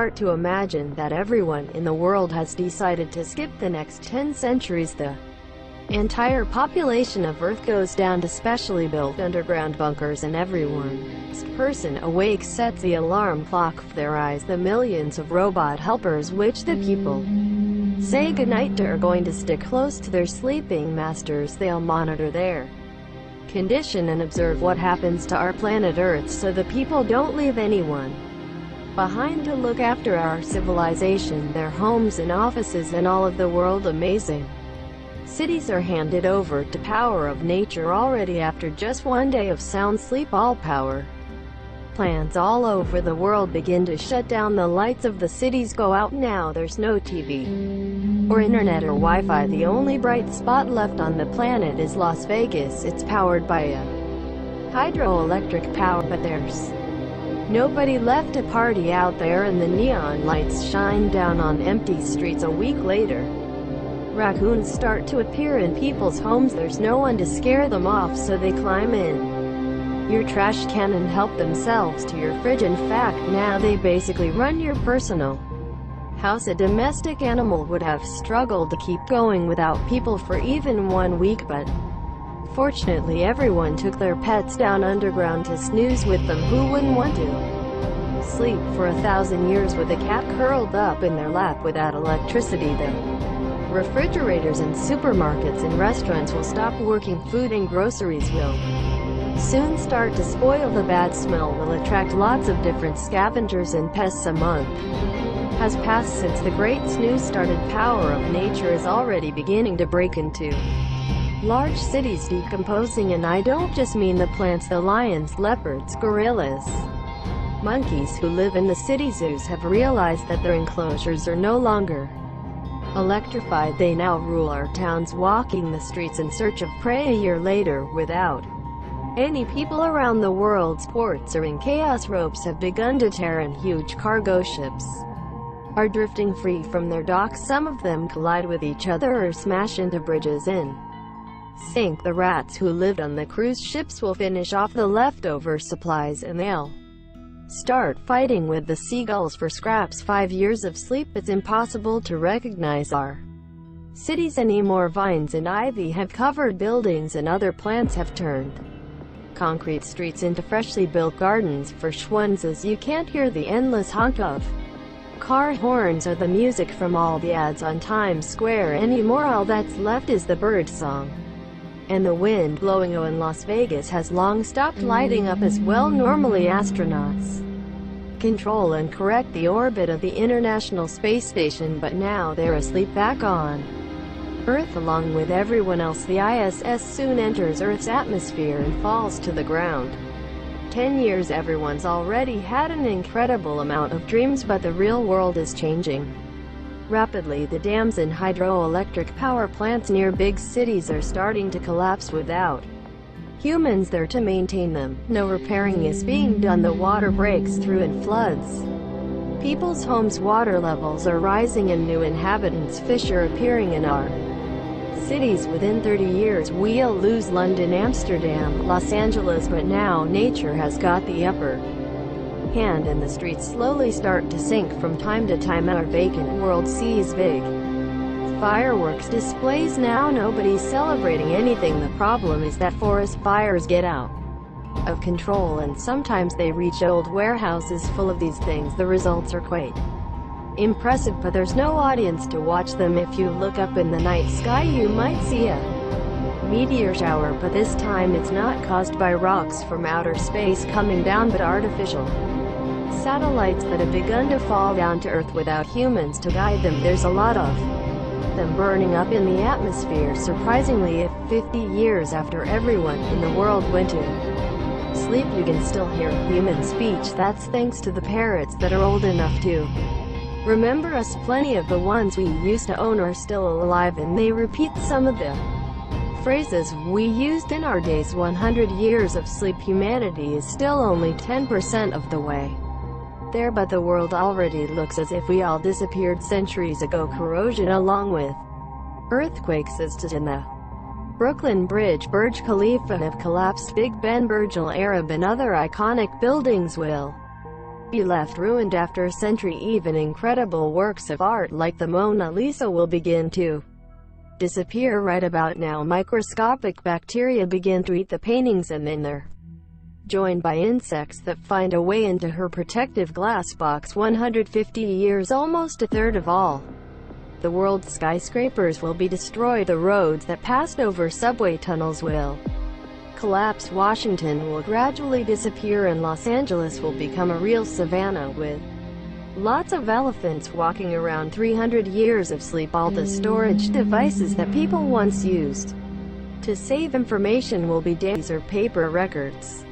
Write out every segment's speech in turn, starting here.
start to imagine that everyone in the world has decided to skip the next 10 centuries, the entire population of Earth goes down to specially built underground bunkers, and everyone's person awake sets the alarm clock for their eyes. The millions of robot helpers which the people say goodnight to are going to stick close to their sleeping masters. They'll monitor their condition and observe what happens to our planet Earth, so the people don't leave anyone behind to look after our civilization, their homes and offices, and all of the world. Amazing cities are handed over to power of nature already after just one day of sound sleep. All power plants all over the world begin to shut down. The lights of the cities go out. Now there's no TV or internet or Wi-Fi. The only bright spot left on the planet is Las Vegas. It's powered by a hydroelectric power, but there's nobody left to party out there, and the neon lights shine down on empty streets. A week later, raccoons start to appear in people's homes. There's no one to scare them off, so they climb in your trash can and help themselves to your fridge. In fact, now they basically run your personal house. A domestic animal would have struggled to keep going without people for even 1 week, but fortunately everyone took their pets down underground to snooze with them. Who wouldn't want to sleep for 1,000 years with a cat curled up in their lap without electricity? The refrigerators in supermarkets and restaurants will stop working. Food and groceries will soon start to spoil. The bad smell will attract lots of different scavengers and pests. A month has passed since the great snooze started. Power of nature is already beginning to break into large cities, decomposing, and I don't just mean the plants. The lions, leopards, gorillas, monkeys who live in the city zoos have realized that their enclosures are no longer electrified. They now rule our towns, walking the streets in search of prey. A year later, without any people around, the world's ports are in chaos. Ropes have begun to tear, and huge cargo ships are drifting free from their docks. Some of them collide with each other or smash into bridges in sink. The rats who lived on the cruise ships will finish off the leftover supplies, and they'll start fighting with the seagulls for scraps. 5 years of sleep. It's impossible to recognize our cities anymore. Vines and ivy have covered buildings, and other plants have turned concrete streets into freshly built gardens for schwanzes. You can't hear the endless honk of car horns or the music from all the ads on Times Square anymore. All that's left is the bird song and the wind blowing. In Las Vegas has long stopped lighting up as well. Normally astronauts control and correct the orbit of the International Space Station, but now they're asleep back on Earth along with everyone else. The ISS soon enters Earth's atmosphere and falls to the ground. 10 years. Everyone's already had an incredible amount of dreams, but the real world is changing rapidly. The dams and hydroelectric power plants near big cities are starting to collapse without humans there to maintain them. No repairing is being done. The water breaks through and floods people's homes. Water levels are rising and new inhabitants, fish are appearing in our cities. Within 30 years we'll lose London, Amsterdam, Los Angeles, but now nature has got the upper hand, and the streets slowly start to sink. From time to time our vacant world sees big fireworks displays. Now nobody's celebrating anything. The problem is that forest fires get out of control, and sometimes they reach old warehouses full of these things. The results are quite impressive, but there's no audience to watch them. If you look up in the night sky, you might see a meteor shower, but this time it's not caused by rocks from outer space coming down, but artificial satellites that have begun to fall down to Earth without humans to guide them. There's a lot of them burning up in the atmosphere. Surprisingly, if 50 years after everyone in the world went to sleep, you can still hear human speech. That's thanks to the parrots that are old enough to remember us. Plenty of the ones we used to own are still alive, and they repeat some of the phrases we used in our days. 100 years of sleep. Humanity is still only 10% of the way there, but the world already looks as if we all disappeared centuries ago. Corrosion along with earthquakes as in the Brooklyn Bridge, Burj Khalifa have collapsed. Big Ben, Burj Al Arab and other iconic buildings will be left ruined after a century. Even incredible works of art like the Mona Lisa will begin to disappear. Right about now, microscopic bacteria begin to eat the paintings, and then they're joined by insects that find a way into her protective glass box. 150 years, almost a third of all the world's skyscrapers will be destroyed. The roads that passed over subway tunnels will collapse. Washington will gradually disappear, and Los Angeles will become a real savanna with lots of elephants walking around. 300 years of sleep. All the storage devices that people once used to save information will be days or paper records.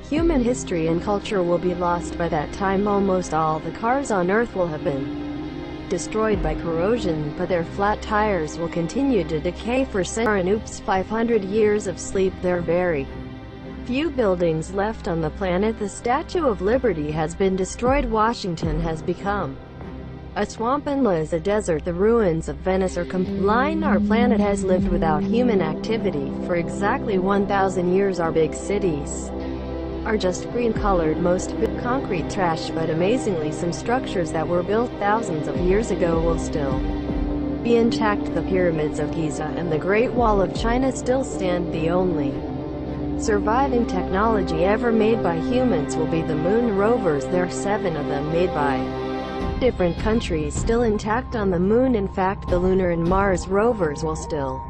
Human history and culture will be lost by that time. Almost all the cars on Earth will have been destroyed by corrosion, but their flat tires will continue to decay for centuries. Oops, 500 years of sleep. There are very few buildings left on the planet. The Statue of Liberty has been destroyed. Washington has become a swamp, and is a desert. The ruins of Venice are lying. Our planet has lived without human activity for exactly 1,000 years. Our big cities are just green-colored, most big concrete trash, but amazingly some structures that were built thousands of years ago will still be intact. The pyramids of Giza and the Great Wall of China still stand. The only surviving technology ever made by humans will be the moon rovers. There are 7 of them made by different countries still intact on the moon. In fact, the lunar and Mars rovers will still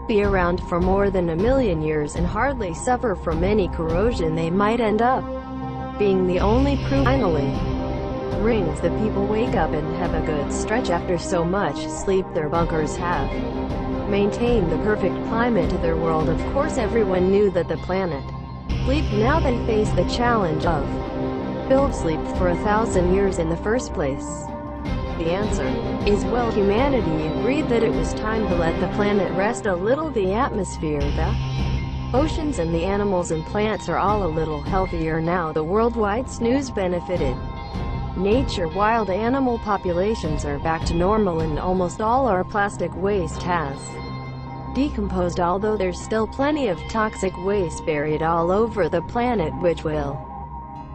be around for more than 1 million years and hardly suffer from any corrosion. They might end up being the only proof. Finally, rings the people wake up and have a good stretch after so much sleep. Their bunkers have maintained the perfect climate to their world. Of course, everyone knew that the planet sleep. Now they face the challenge of build sleep for 1,000 years in the first place. The answer is, well, humanity agreed that it was time to let the planet rest a little. The atmosphere, the oceans, and the animals and plants are all a little healthier now. The worldwide snooze benefited nature. Wild animal populations are back to normal, and almost all our plastic waste has decomposed, although there's still plenty of toxic waste buried all over the planet, which will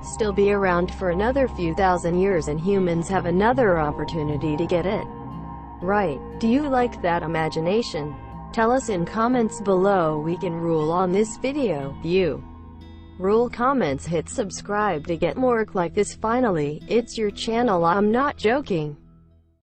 still be around for another few thousand years, and humans have another opportunity to get it right. Do you like that imagination? Tell us in comments below. We can rule on this video. You rule comments. Hit subscribe to get more like this. Finally, it's your channel. I'm not joking.